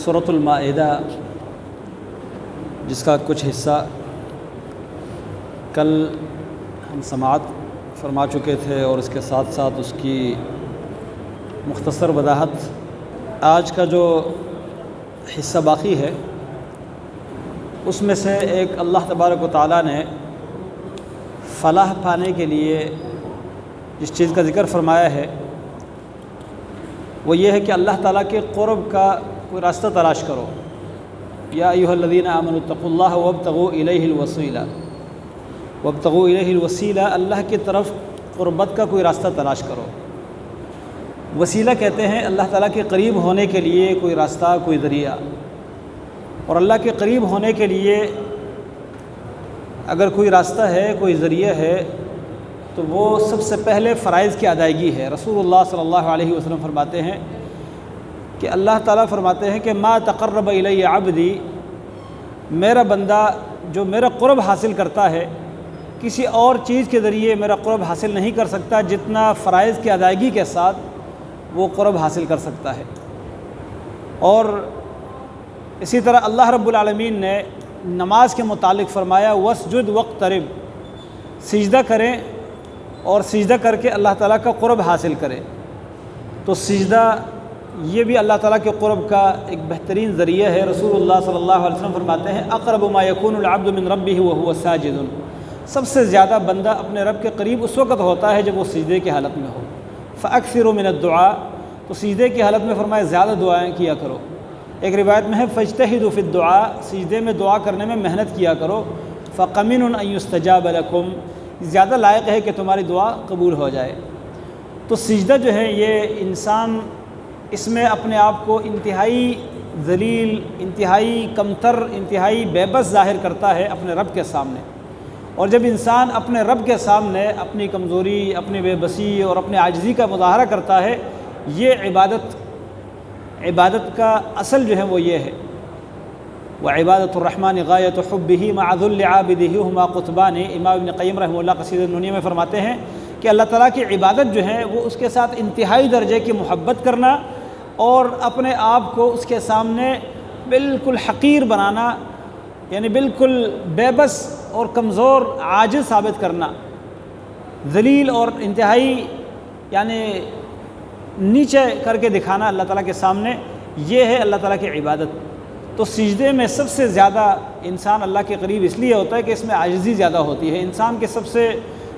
سورۃ المائدہ جس کا کچھ حصہ کل ہم سماعت فرما چکے تھے اور اس کے ساتھ ساتھ اس کی مختصر وضاحت، آج کا جو حصہ باقی ہے اس میں سے ایک اللہ تبارک و تعالیٰ نے فلاح پانے کے لیے جس چیز کا ذکر فرمایا ہے وہ یہ ہے کہ اللہ تعالیٰ کے قرب کا کوئی راستہ تلاش کرو۔ یا ایھا الذین آمنوا اتقوا اللہ وابتغوا الیہ الوسیلہ، وابتغوا الیہ الوسیلہ، اللہ کی طرف قربت کا کوئی راستہ تلاش کرو۔ وسیلہ کہتے ہیں اللہ تعالیٰ کے قریب ہونے کے لیے کوئی راستہ، کوئی ذریعہ، اور اللہ کے قریب ہونے کے لیے اگر کوئی راستہ ہے، کوئی ذریعہ ہے تو وہ سب سے پہلے فرائض کی ادائیگی ہے۔ رسول اللہ صلی اللہ علیہ وسلم فرماتے ہیں کہ اللہ تعالیٰ فرماتے ہیں کہ ما تقرب الی عبدی، میرا بندہ جو میرا قرب حاصل کرتا ہے کسی اور چیز کے ذریعے میرا قرب حاصل نہیں کر سکتا جتنا فرائض کی ادائیگی کے ساتھ وہ قرب حاصل کر سکتا ہے۔ اور اسی طرح اللہ رب العالمین نے نماز کے متعلق فرمایا واسجد واقترب، سجدہ کریں اور سجدہ کر کے اللہ تعالیٰ کا قرب حاصل کریں۔ تو سجدہ یہ بھی اللہ تعالیٰ کے قرب کا ایک بہترین ذریعہ ہے۔ رسول اللہ صلی اللہ علیہ وسلم فرماتے ہیں اقرب ما یکون العبد من ربہ وہو ساجد، سب سے زیادہ بندہ اپنے رب کے قریب اس وقت ہوتا ہے جب وہ سجدے کی حالت میں ہو۔ فاکثروا من الدعاء، تو سجدے کی حالت میں فرمایا زیادہ دعائیں کیا کرو۔ ایک روایت میں ہے فاجتہدوا فی الدعاء، سجدے میں دعا کرنے میں محنت کیا کرو۔ فقمن ان یستجاب لکم، زیادہ لائق ہے کہ تمہاری دعا قبول ہو جائے۔ تو سجدہ جو ہے یہ انسان اس میں اپنے آپ کو انتہائی ذلیل، انتہائی کمتر، انتہائی بے بس ظاہر کرتا ہے اپنے رب کے سامنے۔ اور جب انسان اپنے رب کے سامنے اپنی کمزوری، اپنی بے بسی اور اپنے عاجزی کا مظاہرہ کرتا ہے، یہ عبادت کا اصل جو ہے وہ یہ ہے۔ وعبادۃ الرحمن غایۃ حبہ مع ذل عابدہ ہما قطبان، امام ابن قیم رحمہ اللہ قصیدہ نونیہ میں فرماتے ہیں کہ اللہ تعالیٰ کی عبادت جو ہے وہ اس کے ساتھ انتہائی درجے کی محبت کرنا اور اپنے آپ کو اس کے سامنے بالکل حقیر بنانا، یعنی بالکل بے بس اور کمزور، عاجز ثابت کرنا، ذلیل اور انتہائی یعنی نیچے کر کے دکھانا اللہ تعالیٰ کے سامنے، یہ ہے اللہ تعالیٰ کی عبادت۔ تو سجدے میں سب سے زیادہ انسان اللہ کے قریب اس لیے ہوتا ہے کہ اس میں عاجزی زیادہ ہوتی ہے۔ انسان کے سب سے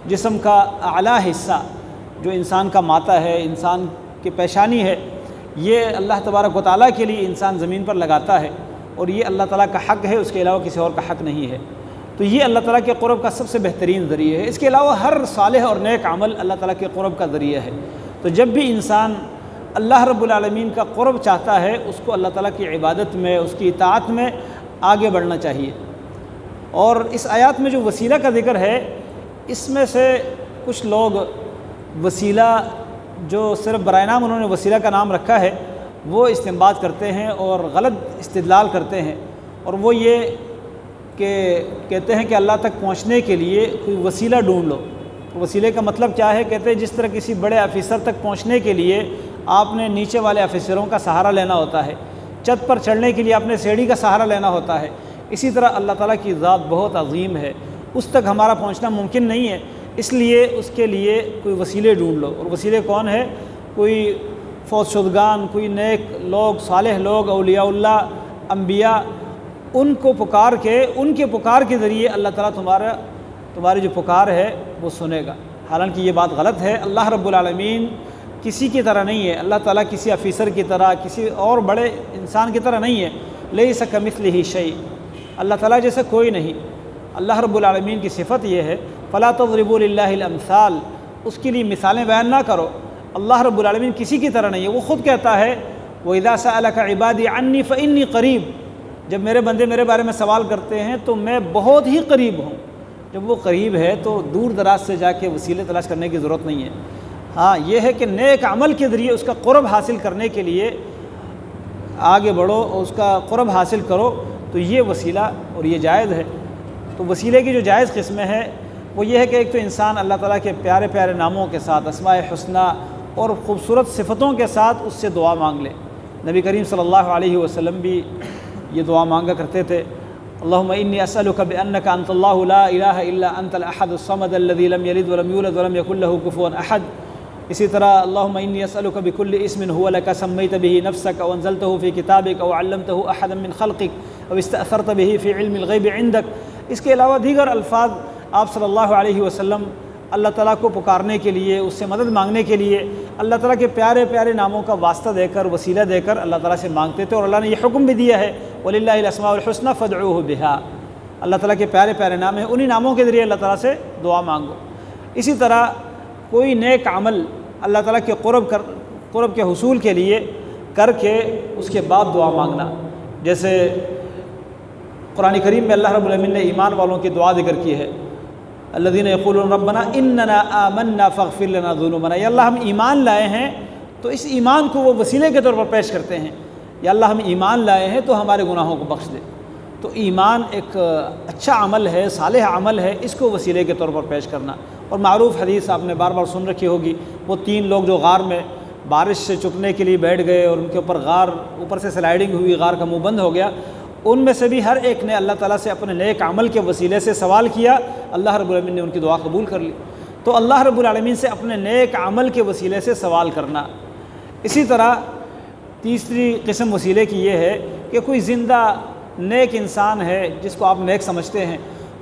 جسم کا اعلیٰ حصہ جو انسان کا ماتھا ہے، انسان کی پیشانی ہے، یہ اللہ تبارک و تعالیٰ کے لیے انسان زمین پر لگاتا ہے، اور یہ اللہ تعالیٰ کا حق ہے، اس کے علاوہ کسی اور کا حق نہیں ہے۔ تو یہ اللہ تعالیٰ کے قرب کا سب سے بہترین ذریعہ ہے۔ اس کے علاوہ ہر صالح اور نیک عمل اللہ تعالیٰ کے قرب کا ذریعہ ہے۔ تو جب بھی انسان اللہ رب العالمین کا قرب چاہتا ہے اس کو اللہ تعالیٰ کی عبادت میں، اس کی اطاعت میں آگے بڑھنا چاہیے۔ اور اس آیات میں جو وسیلہ کا ذکر ہے، اس میں سے کچھ لوگ وسیلہ جو صرف برائے نام انہوں نے وسیلہ کا نام رکھا ہے وہ استنباط کرتے ہیں اور غلط استدلال کرتے ہیں، اور وہ یہ کہ کہتے ہیں کہ اللہ تک پہنچنے کے لیے کوئی وسیلہ ڈھونڈ لو۔ وسیلے کا مطلب کیا ہے؟ کہتے ہیں جس طرح کسی بڑے آفیسر تک پہنچنے کے لیے آپ نے نیچے والے آفیسروں کا سہارا لینا ہوتا ہے، چھت پر چڑھنے کے لیے آپ نے سیڑھی کا سہارا لینا ہوتا ہے، اسی طرح اللہ تعالیٰ کی ذات بہت عظیم ہے، اس تک ہمارا پہنچنا ممکن نہیں ہے، اس لیے اس کے لیے کوئی وسیلے ڈھونڈ لو۔ اور وسیلے کون ہے؟ کوئی فوت شدگان، کوئی نیک لوگ، صالح لوگ، اولیاء اللہ، انبیاء، ان کو پکار کے، ان کے پکار کے ذریعے اللہ تعالیٰ تمہاری جو پکار ہے وہ سنے گا۔ حالانکہ یہ بات غلط ہے۔ اللہ رب العالمین کسی کی طرح نہیں ہے، اللہ تعالیٰ کسی آفیسر کی طرح، کسی اور بڑے انسان کی طرح نہیں ہے۔ لیس کمثلہ شیء، اللہ تعالیٰ جیسا کوئی نہیں۔ اللہ رب العالمین کی صفت یہ ہے فلا تضربوا للہ الامثال، اس کے لیے مثالیں بیان نہ کرو۔ اللہ رب العالمین کسی کی طرح نہیں ہے، وہ خود کہتا ہے وَإِذَا سَأَلَكَ عِبَادِي عَنِّي فَإِنِّي قَرِيب، جب میرے بندے میرے بارے میں سوال کرتے ہیں تو میں بہت ہی قریب ہوں۔ جب وہ قریب ہے تو دور دراز سے جا کے وسیلے تلاش کرنے کی ضرورت نہیں ہے۔ ہاں یہ ہے کہ نیک عمل کے ذریعے اس کا قرب حاصل کرنے کے لیے آگے بڑھو اور اس کا قرب حاصل کرو، تو یہ وسیلہ اور یہ جائز ہے۔ تو وسیلے کی جو جائز قسمیں ہیں وہ یہ ہے کہ ایک تو انسان اللہ تعالیٰ کے پیارے پیارے ناموں کے ساتھ، اسماء حسنہ اور خوبصورت صفتوں کے ساتھ اس سے دعا مانگ لے، نبی کریم صلی اللہ علیہ وسلم بھی یہ دعا مانگا کرتے تھے، اللہم انی اسألک بأنک انت اللہ لا الہ الا انت الاحد الصمد الذی لم یلد ولم یولد ولم یکن لہ کفوا احد۔ اسی طرح اللہم انی اسألک بکل اسم هو لک سمیت به نفسک او انزلتہ فی کتابک او علمتہ احدا من خلقک او استأثرت به فی علم الغیب عندک۔ اس کے علاوہ دیگر الفاظ آپ صلی اللہ علیہ وسلم اللہ تعالیٰ کو پکارنے کے لیے، اس سے مدد مانگنے کے لیے اللہ تعالیٰ کے پیارے پیارے ناموں کا واسطہ دے کر، وسیلہ دے کر اللہ تعالیٰ سے مانگتے تھے، اور اللہ نے یہ حکم بھی دیا ہے وَلِلَّهِ الْأَسْمَاءُ الْحُسْنَى فَادْعُوهُ بِهَا۔ اللہ تعالیٰ کے پیارے پیارے نام ہیں، انہی ناموں کے ذریعے اللہ تعالیٰ سے دعا مانگو۔ اسی طرح کوئی نیک عمل اللہ تعالیٰ کے قرب کے حصول کے لیے کر کے اس کے بعد دعا مانگنا، جیسے قرآن کریم میں اللہ رب العالمین نے ایمان والوں کی دعا ذکر کی ہے، الذین یقولون ربنا اننا آمنا فاغفر لنا ذنوبنا۔ یا اللہ ہم ایمان لائے ہیں، تو اس ایمان کو وہ وسیلے کے طور پر پیش کرتے ہیں، یا اللہ ہم ایمان لائے ہیں تو ہمارے گناہوں کو بخش دے۔ تو ایمان ایک اچھا عمل ہے، صالح عمل ہے، اس کو وسیلے کے طور پر پیش کرنا۔ اور معروف حدیث آپ نے بار بار سن رکھی ہوگی، وہ 3 لوگ جو غار میں بارش سے چھپنے کے لیے بیٹھ گئے اور ان کے اوپر غار اوپر سے سلائڈنگ ہوئی، غار کا منہ بند ہو گیا، ان میں سے بھی ہر ایک نے اللہ تعالیٰ سے اپنے نیک عمل کے وسیلے سے سوال کیا، اللہ رب العالمین نے ان کی دعا قبول کر لی۔ تو اللہ رب العالمین سے اپنے نیک عمل کے وسیلے سے سوال کرنا۔ اسی طرح تیسری قسم وسیلے کی یہ ہے کہ کوئی زندہ نیک انسان ہے جس کو آپ نیک سمجھتے ہیں،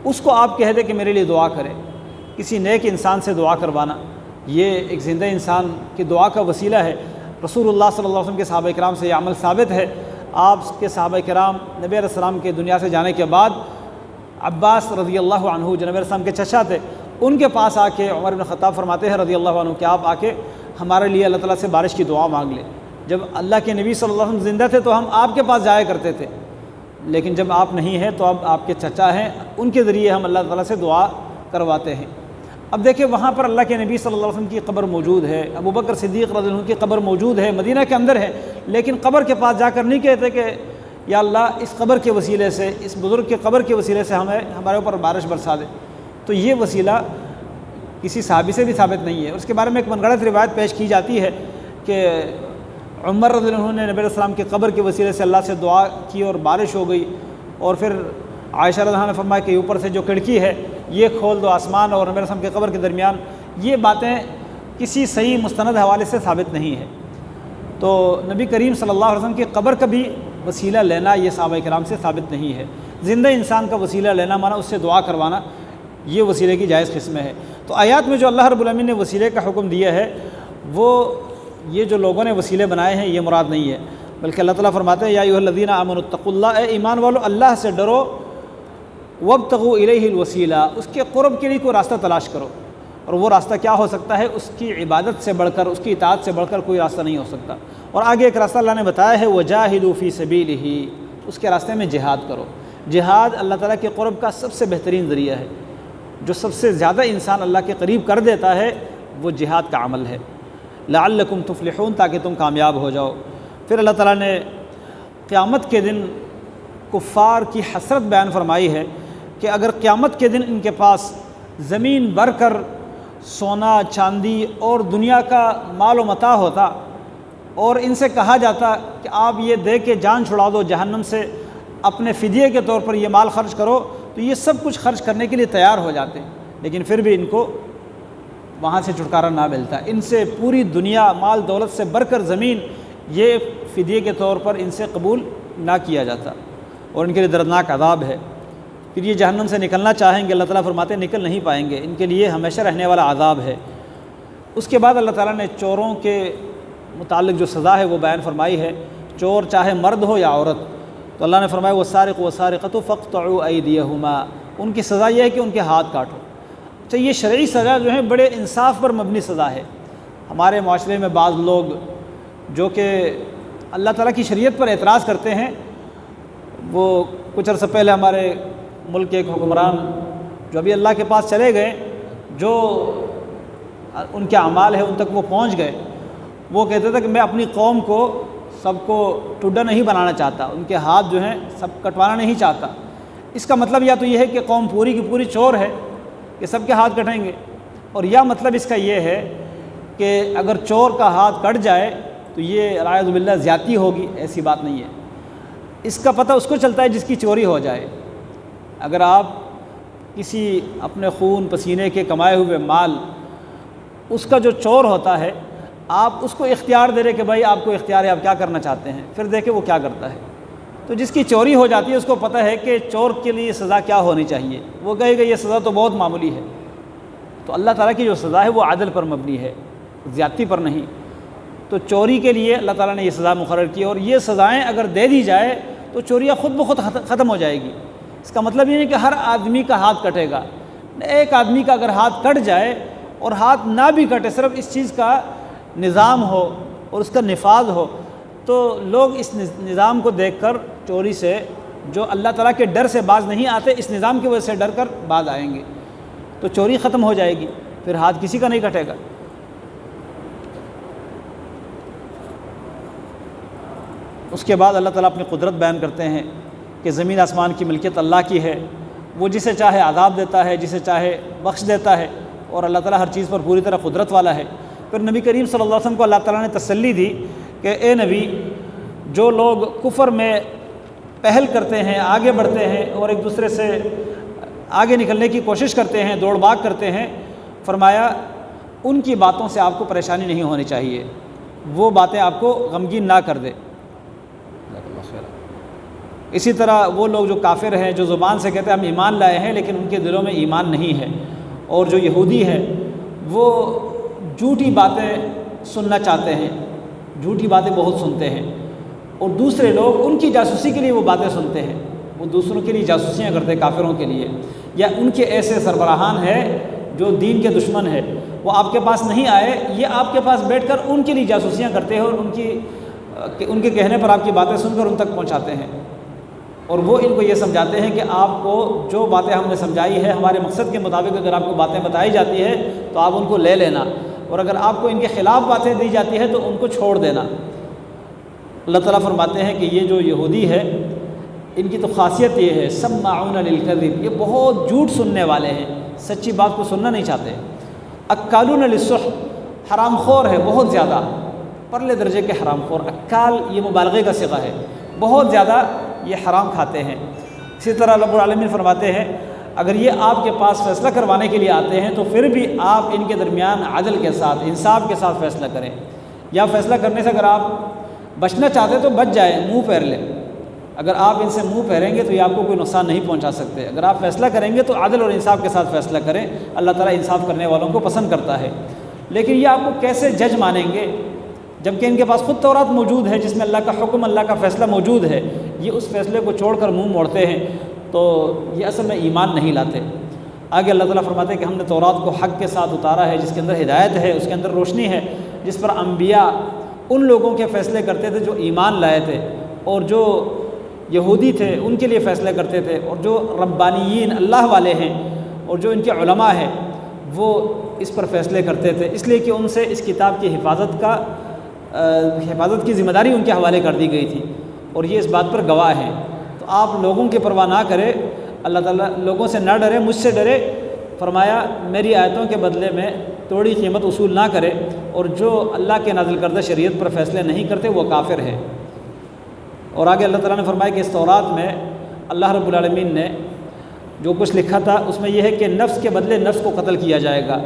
اس کو آپ کہہ دیں کہ میرے لیے دعا کرے، کسی نیک انسان سے دعا کروانا، یہ ایک زندہ انسان کی دعا کا وسیلہ ہے۔ رسول اللہ صلی اللہ علیہ وسلم کے صحابہ کرام سے یہ عمل ثابت ہے۔ آپ کے صحابہ کرام نبی علیہ السلام کے دنیا سے جانے کے بعد عباس رضی اللہ عنہ جو نبی علیہ السلام کے چچا تھے، ان کے پاس آ کے عمر بن خطاب فرماتے ہیں رضی اللہ عنہ کہ آپ آ کے ہمارے لیے اللہ تعالیٰ سے بارش کی دعا مانگ لیں۔ جب اللہ کے نبی صلی اللہ علیہ وسلم زندہ تھے تو ہم آپ کے پاس جایا کرتے تھے، لیکن جب آپ نہیں ہیں تو اب آپ کے چچا ہیں، ان کے ذریعے ہم اللہ تعالیٰ سے دعا کرواتے ہیں۔ اب دیکھیں وہاں پر اللہ کے نبی صلی اللہ علیہ وسلم کی قبر موجود ہے، ابو بکر صدیق رضی اللہ عنہ کی قبر موجود ہے، مدینہ کے اندر ہے، لیکن قبر کے پاس جا کر نہیں کہتے کہ یا اللہ اس قبر کے وسیلے سے، اس بزرگ کے قبر کے وسیلے سے ہمارے اوپر بارش برسا دے۔ تو یہ وسیلہ کسی صحابی سے بھی ثابت نہیں ہے۔ اس کے بارے میں ایک من گھڑت روایت پیش کی جاتی ہے کہ عمر رضی اللہ عنہ نے نبی علیہ السلام کے قبر کے وسیلے سے اللہ سے دعا کی اور بارش ہو گئی، اور پھر عائشہ رضی اللہ عنہا نے فرمایا کہ اوپر سے جو کھڑکی ہے یہ کھول دو، آسمان اور نبی علیہ السلام کے قبر کے درمیان۔ یہ باتیں کسی صحیح مستند حوالے سے ثابت نہیں ہے۔ تو نبی کریم صلی اللہ علیہ وسلم کی قبر کا بھی وسیلہ لینا یہ صحابہ کرام سے ثابت نہیں ہے۔ زندہ انسان کا وسیلہ لینا مانا اس سے دعا کروانا، یہ وسیلے کی جائز قسمیں ہے۔ تو آیات میں جو اللہ رب العالمین نے وسیلے کا حکم دیا ہے، وہ یہ جو لوگوں نے وسیلے بنائے ہیں یہ مراد نہیں ہے، بلکہ اللہ تعالیٰ فرماتے ہیں یا ایھا الذین آمنوا اتقوا اللہ، اے ایمان والو اللہ سے ڈرو، وابتغوا الیہ الوسیلہ، اس کے قرب کے لیے کوئی راستہ تلاش کرو۔ اور وہ راستہ کیا ہو سکتا ہے؟ اس کی عبادت سے بڑھ کر، اس کی اطاعت سے بڑھ کر کوئی راستہ نہیں ہو سکتا۔ اور آگے ایک راستہ اللہ نے بتایا ہے وجاہدوا فی سبیلہ، اس کے راستے میں جہاد کرو۔ جہاد اللہ تعالیٰ کے قرب کا سب سے بہترین ذریعہ ہے، جو سب سے زیادہ انسان اللہ کے قریب کر دیتا ہے وہ جہاد کا عمل ہے، لعلکم تفلحون، تاکہ تم کامیاب ہو جاؤ۔ پھر اللہ تعالیٰ نے قیامت کے دن کفار کی حسرت بیان فرمائی ہے کہ اگر قیامت کے دن ان کے پاس زمین بھر کر سونا چاندی اور دنیا کا مال و متاع ہوتا، اور ان سے کہا جاتا کہ آپ یہ دے کے جان چھڑا دو جہنم سے، اپنے فدیے کے طور پر یہ مال خرچ کرو، تو یہ سب کچھ خرچ کرنے کے لیے تیار ہو جاتے، لیکن پھر بھی ان کو وہاں سے چھٹکارا نہ ملتا۔ ان سے پوری دنیا، مال دولت سے بڑھ کر زمین، یہ فدیے کے طور پر ان سے قبول نہ کیا جاتا، اور ان کے لیے دردناک عذاب ہے۔ پھر یہ جہنم سے نکلنا چاہیں گے، اللہ تعالیٰ فرماتے ہیں نکل نہیں پائیں گے، ان کے لیے ہمیشہ رہنے والا عذاب ہے۔ اس کے بعد اللہ تعالیٰ نے چوروں کے متعلق جو سزا ہے وہ بیان فرمائی ہے، چور چاہے مرد ہو یا عورت، تو اللہ نے فرمایا والسارق والسارقۃ فاقطعوا ایدیہما، ان کی سزا یہ ہے کہ ان کے ہاتھ کاٹو۔ تو یہ شرعی سزا جو ہے بڑے انصاف پر مبنی سزا ہے۔ ہمارے معاشرے میں بعض لوگ جو کہ اللہ تعالیٰ کی شریعت پر اعتراض کرتے ہیں، وہ کچھ عرصہ پہلے ہمارے ملک کے ایک حکمران جو ابھی اللہ کے پاس چلے گئے، جو ان کے اعمال ہیں ان تک وہ پہنچ گئے، وہ کہتے تھے کہ میں اپنی قوم کو سب کو ٹڈا نہیں بنانا چاہتا، ان کے ہاتھ جو ہیں سب کٹوانا نہیں چاہتا۔ اس کا مطلب یا تو یہ ہے کہ قوم پوری کی پوری چور ہے کہ سب کے ہاتھ کٹیں گے، اور یا مطلب اس کا یہ ہے کہ اگر چور کا ہاتھ کٹ جائے تو تو یہ اعوذ باللہ زیادتی ہوگی، ایسی بات نہیں ہے۔ اس کا پتہ اس کو چلتا ہے جس کی چوری ہو جائے۔ اگر آپ کسی اپنے خون پسینے کے کمائے ہوئے مال، اس کا جو چور ہوتا ہے، آپ اس کو اختیار دے رہے کہ بھائی آپ کو اختیار ہے، آپ کیا کرنا چاہتے ہیں، پھر دیکھیں وہ کیا کرتا ہے۔ تو جس کی چوری ہو جاتی ہے اس کو پتہ ہے کہ چور کے لیے سزا کیا ہونی چاہیے، وہ کہے گا یہ سزا تو بہت معمولی ہے۔ تو اللہ تعالیٰ کی جو سزا ہے وہ عدل پر مبنی ہے، زیادتی پر نہیں۔ تو چوری کے لیے اللہ تعالیٰ نے یہ سزا مقرر کی، اور یہ سزائیں اگر دے دی جائے تو چوریاں خود بخود ختم ہو جائے گی۔ اس کا مطلب یہ نہیں کہ ہر آدمی کا ہاتھ کٹے گا، ایک آدمی کا اگر ہاتھ کٹ جائے اور ہاتھ نہ بھی کٹے، صرف اس چیز کا نظام ہو اور اس کا نفاذ ہو، تو لوگ اس نظام کو دیکھ کر چوری سے، جو اللہ تعالیٰ کے ڈر سے باز نہیں آتے، اس نظام کی وجہ سے ڈر کر باز آئیں گے، تو چوری ختم ہو جائے گی، پھر ہاتھ کسی کا نہیں کٹے گا۔ اس کے بعد اللہ تعالیٰ اپنی قدرت بیان کرتے ہیں کہ زمین آسمان کی ملکیت اللہ کی ہے، وہ جسے چاہے عذاب دیتا ہے، جسے چاہے بخش دیتا ہے، اور اللہ تعالیٰ ہر چیز پر پوری طرح قدرت والا ہے۔ پھر نبی کریم صلی اللہ علیہ وسلم کو اللہ تعالیٰ نے تسلی دی کہ اے نبی، جو لوگ کفر میں پہل کرتے ہیں، آگے بڑھتے ہیں اور ایک دوسرے سے آگے نکلنے کی کوشش کرتے ہیں، دوڑ بھاگ کرتے ہیں، فرمایا ان کی باتوں سے آپ کو پریشانی نہیں ہونی چاہیے، وہ باتیں آپ کو غمگین نہ کر دے۔ اسی طرح وہ لوگ جو کافر ہیں، جو زبان سے کہتے ہیں ہم ایمان لائے ہیں لیکن ان کے دلوں میں ایمان نہیں ہے، اور جو یہودی ہے وہ جھوٹی باتیں سننا چاہتے ہیں، جھوٹی باتیں بہت سنتے ہیں، اور دوسرے لوگ ان کی جاسوسی کے لیے وہ باتیں سنتے ہیں، وہ دوسروں کے لیے جاسوسیاں کرتے ہیں کافروں کے لیے، یا ان کے ایسے سربراہان ہیں جو دین کے دشمن ہے، وہ آپ کے پاس نہیں آئے، یہ آپ کے پاس بیٹھ کر ان کے لیے جاسوسیاں کرتے ہیں اور ان کے کہنے پر آپ کی باتیں سن کر ان تک پہنچاتے ہیں، اور وہ ان کو یہ سمجھاتے ہیں کہ آپ کو جو باتیں ہم نے سمجھائی ہے ہمارے مقصد کے مطابق اگر آپ کو باتیں بتائی جاتی ہے تو آپ ان کو لے لینا، اور اگر آپ کو ان کے خلاف باتیں دی جاتی ہے تو ان کو چھوڑ دینا۔ اللہ تعالیٰ فرماتے ہیں کہ یہ جو یہودی ہے ان کی تو خاصیت یہ ہے سماعون للکذب، یہ بہت جھوٹ سننے والے ہیں، سچی بات کو سننا نہیں چاہتے۔ اکالون للسحت، حرام خور ہے بہت زیادہ، پرلے درجے کے حرام خور۔ اکال یہ مبالغے کا صیغہ ہے، بہت زیادہ یہ حرام کھاتے ہیں۔ اسی طرح رب العالمین فرماتے ہیں اگر یہ آپ کے پاس فیصلہ کروانے کے لیے آتے ہیں تو پھر بھی آپ ان کے درمیان عدل کے ساتھ، انصاف کے ساتھ فیصلہ کریں، یا فیصلہ کرنے سے اگر آپ بچنا چاہتے تو بچ جائیں، منہ پھیر لیں۔ اگر آپ ان سے منہ پھیریں گے تو یہ آپ کو کوئی نقصان نہیں پہنچا سکتے۔ اگر آپ فیصلہ کریں گے تو عدل اور انصاف کے ساتھ فیصلہ کریں، اللہ تعالیٰ انصاف کرنے والوں کو پسند کرتا ہے۔ لیکن یہ آپ کو کیسے جج مانیں گے جبکہ ان کے پاس خود تورات موجود ہے جس میں اللہ کا حکم، اللہ کا فیصلہ موجود ہے، یہ اس فیصلے کو چھوڑ کر منہ موڑتے ہیں، تو یہ اصل میں ایمان نہیں لاتے۔ آگے اللہ تعالیٰ فرماتے ہیں کہ ہم نے تورات کو حق کے ساتھ اتارا ہے، جس کے اندر ہدایت ہے، اس کے اندر روشنی ہے، جس پر انبیاء ان لوگوں کے فیصلے کرتے تھے جو ایمان لائے تھے، اور جو یہودی تھے ان کے لیے فیصلے کرتے تھے، اور جو ربانیین اللہ والے ہیں اور جو ان کے علماء ہیں وہ اس پر فیصلے کرتے تھے، اس لیے کہ ان سے اس کتاب کی حفاظت کی ذمہ داری ان کے حوالے کر دی گئی تھی، اور یہ اس بات پر گواہ ہیں۔ تو آپ لوگوں کی پرواہ نہ کرے، اللہ تعالیٰ لوگوں سے نہ ڈرے، مجھ سے ڈرے۔ فرمایا میری آیتوں کے بدلے میں توڑی قیمت وصول نہ کرے، اور جو اللہ کے نازل کردہ شریعت پر فیصلے نہیں کرتے وہ کافر ہے۔ اور آگے اللہ تعالیٰ نے فرمایا کہ اس تورات میں اللہ رب العالمین نے جو کچھ لکھا تھا اس میں یہ ہے کہ نفس کے بدلے نفس کو قتل کیا جائے گا،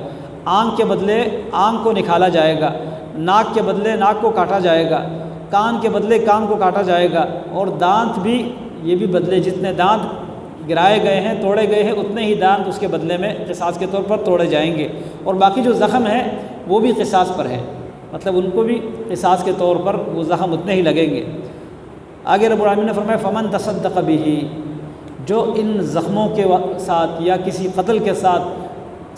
آنکھ کے بدلے آنکھ کو نکالا جائے گا، ناک کے بدلے ناک کو کاٹا جائے گا، کان کے بدلے کان کو کاٹا جائے گا، اور دانت بھی یہ بھی بدلے، جتنے دانت گرائے گئے ہیں، توڑے گئے ہیں، اتنے ہی دانت اس کے بدلے میں قصاص کے طور پر توڑے جائیں گے، اور باقی جو زخم ہیں وہ بھی قصاص پر ہے، مطلب ان کو بھی قصاص کے طور پر وہ زخم اتنے ہی لگیں گے۔ آگے رب العالمین نے فرمایا فمن تصدق به، جو ان زخموں کے ساتھ یا کسی قتل کے ساتھ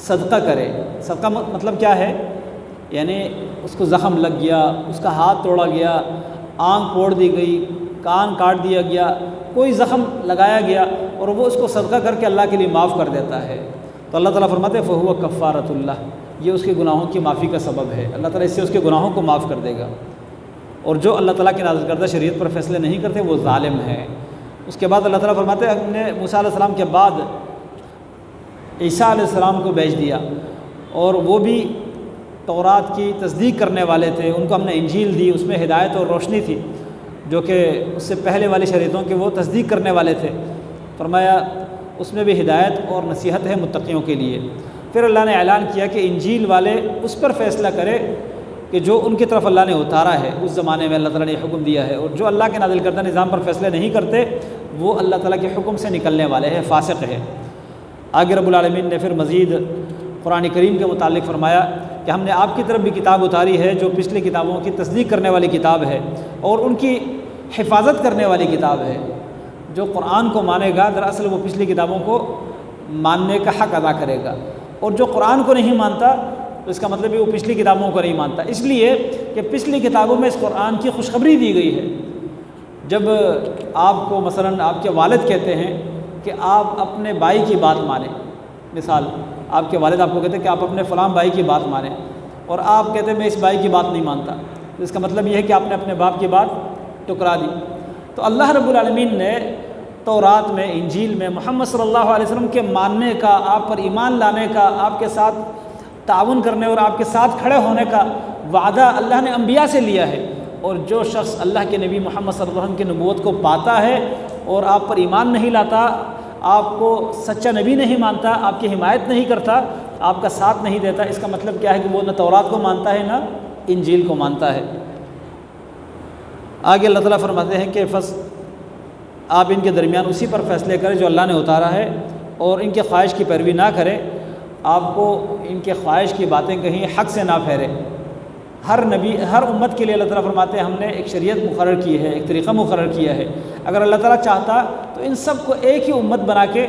صدقہ کرے۔ صدقہ مطلب کیا ہے؟ یعنی اس کو زخم لگ گیا، اس کا ہاتھ توڑا گیا، آنکھ پھوڑ دی گئی، کان کاٹ دیا گیا، کوئی زخم لگایا گیا اور وہ اس کو صدقہ کر کے اللہ کے لیے معاف کر دیتا ہے، تو اللہ تعالیٰ فرماتے ہیں فہو کفارۃ اللہ، یہ اس کے گناہوں کی معافی کا سبب ہے، اللہ تعالیٰ اس سے اس کے گناہوں کو معاف کر دے گا۔ اور جو اللہ تعالیٰ کے نازل کردہ شریعت پر فیصلے نہیں کرتے وہ ظالم ہیں۔ اس کے بعد اللہ تعالیٰ فرماتے ہیں ہم نے موسیٰ علیہ السلام کے بعد، عیسیٰ علیہ السلام کو بھیج دیا، اور وہ بھی تورات کی تصدیق کرنے والے تھے، ان کو ہم نے انجیل دی، اس میں ہدایت اور روشنی تھی، جو کہ اس سے پہلے والی شریعتوں کے وہ تصدیق کرنے والے تھے۔ فرمایا اس میں بھی ہدایت اور نصیحت ہے متقیوں کے لیے۔ پھر اللہ نے اعلان کیا کہ انجیل والے اس پر فیصلہ کرے کہ جو ان کی طرف اللہ نے اتارا ہے، اس زمانے میں اللہ تعالیٰ نے یہ حکم دیا ہے، اور جو اللہ کے نازل کردہ نظام پر فیصلے نہیں کرتے وہ اللہ تعالیٰ کے حکم سے نکلنے والے ہیں، فاسق ہے۔ آگے رب العالمین نے پھر مزید قرآن کریم کے متعلق فرمایا کہ ہم نے آپ کی طرف بھی کتاب اتاری ہے جو پچھلی کتابوں کی تصدیق کرنے والی کتاب ہے اور ان کی حفاظت کرنے والی کتاب ہے۔ جو قرآن کو مانے گا دراصل وہ پچھلی کتابوں کو ماننے کا حق ادا کرے گا، اور جو قرآن کو نہیں مانتا تو اس کا مطلب ہے وہ پچھلی کتابوں کو نہیں مانتا، اس لیے کہ پچھلی کتابوں میں اس قرآن کی خوشخبری دی گئی ہے۔ جب آپ کو مثلاً آپ کے والد کہتے ہیں کہ آپ اپنے بھائی کی بات مانیں، مثال آپ کے والد آپ کو کہتے ہیں کہ آپ اپنے فلاں بھائی کی بات مانیں، اور آپ کہتے ہیں میں اس بھائی کی بات نہیں مانتا، تو اس کا مطلب یہ ہے کہ آپ نے اپنے باپ کی بات ٹکرا دی۔ تو اللہ رب العالمین نے تورات میں، انجیل میں محمد صلی اللہ علیہ وسلم کے ماننے کا، آپ پر ایمان لانے کا، آپ کے ساتھ تعاون کرنے اور آپ کے ساتھ کھڑے ہونے کا وعدہ اللہ نے انبیاء سے لیا ہے، اور جو شخص اللہ کے نبی محمد صلی اللہ علیہ وسلم کی نبوت کو پاتا ہے اور آپ پر ایمان نہیں لاتا، آپ کو سچا نبی نہیں مانتا، آپ کی حمایت نہیں کرتا، آپ کا ساتھ نہیں دیتا، اس کا مطلب کیا ہے کہ وہ نہ تورات کو مانتا ہے نہ انجیل کو مانتا ہے۔ آگے اللہ تعالیٰ فرماتے ہیں کہ آپ ان کے درمیان اسی پر فیصلے کریں جو اللہ نے اتارا ہے، اور ان کے خواہش کی پیروی نہ کریں، آپ کو ان کے خواہش کی باتیں کہیں حق سے نہ پھیرے۔ ہر نبی، ہر امت کے لیے اللہ تعالیٰ فرماتے ہیں ہم نے ایک شریعت مقرر کی ہے، ایک طریقہ مقرر کیا ہے۔ اگر اللہ تعالیٰ چاہتا تو ان سب کو ایک ہی امت بنا کے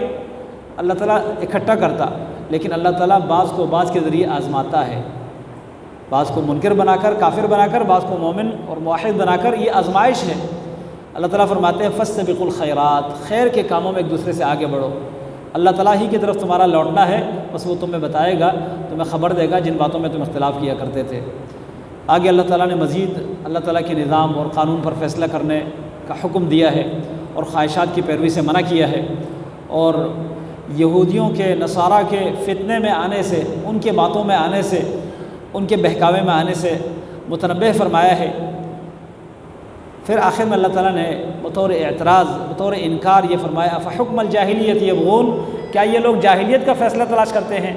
اللہ تعالیٰ اکٹھا کرتا، لیکن اللہ تعالیٰ بعض کو بعض کے ذریعے آزماتا ہے، بعض کو منکر بنا کر، کافر بنا کر، بعض کو مومن اور موحد بنا کر، یہ آزمائش ہے۔ اللہ تعالیٰ فرماتے ہیں فاستبقوا الخیرات، خیر کے کاموں میں ایک دوسرے سے آگے بڑھو، اللہ تعالیٰ ہی کی طرف تمہارا لوٹنا ہے، بس وہ تمہیں بتائے گا، تمہیں خبر دے گا جن باتوں میں تم اختلاف کیا کرتے تھے۔ آگے اللہ تعالیٰ نے مزید اللہ تعالیٰ کے نظام اور قانون پر فیصلہ کرنے کا حکم دیا ہے، اور خواہشات کی پیروی سے منع کیا ہے، اور یہودیوں کے، نصارہ کے فتنے میں آنے سے، ان کے باتوں میں آنے سے، ان کے بہکاوے میں آنے سے متنبہ فرمایا ہے۔ پھر آخر میں اللہ تعالیٰ نے بطور اعتراض، بطور انکار یہ فرمایا افحکم الجاہلیت یبغون، کیا یہ لوگ جاہلیت کا فیصلہ تلاش کرتے ہیں؟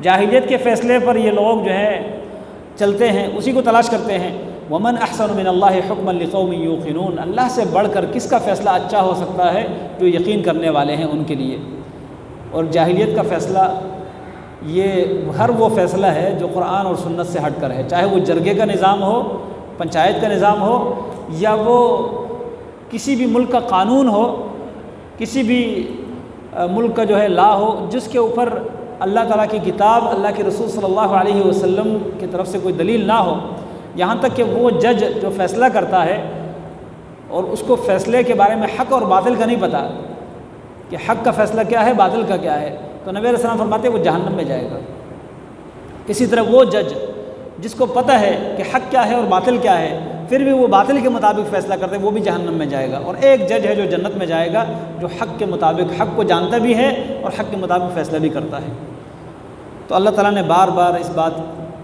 جاہلیت کے فیصلے پر یہ لوگ جو ہیں چلتے ہیں، اسی کو تلاش کرتے ہیں۔ ومن احسن من اللہ حکما لقوم یوقنون، اللہ سے بڑھ کر کس کا فیصلہ اچھا ہو سکتا ہے؟ جو یقین کرنے والے ہیں ان کے لیے۔ اور جاہلیت کا فیصلہ یہ ہر وہ فیصلہ ہے جو قرآن اور سنت سے ہٹ کر ہے، چاہے وہ جرگے کا نظام ہو، پنچایت کا نظام ہو، یا وہ کسی بھی ملک کا قانون ہو، کسی بھی ملک کا جو ہے لا ہو، جس کے اوپر اللہ تعالیٰ کی کتاب، اللہ کے رسول صلی اللہ علیہ وسلم کی طرف سے کوئی دلیل نہ ہو، یہاں تک کہ وہ جج جو فیصلہ کرتا ہے اور اس کو فیصلے کے بارے میں حق اور باطل کا نہیں پتہ کہ حق کا فیصلہ کیا ہے، باطل کا کیا ہے، تو نبی علیہ السلام فرماتے ہیں وہ جہنم میں جائے گا۔ اسی طرح وہ جج جس کو پتہ ہے کہ حق کیا ہے اور باطل کیا ہے، پھر بھی وہ باطل کے مطابق فیصلہ کرتے ہیں، وہ بھی جہنم میں جائے گا۔ اور ایک جج ہے جو جنت میں جائے گا، جو حق کے مطابق، حق کو جانتا بھی ہے اور حق کے مطابق فیصلہ بھی کرتا ہے۔ تو اللہ تعالیٰ نے بار بار اس بات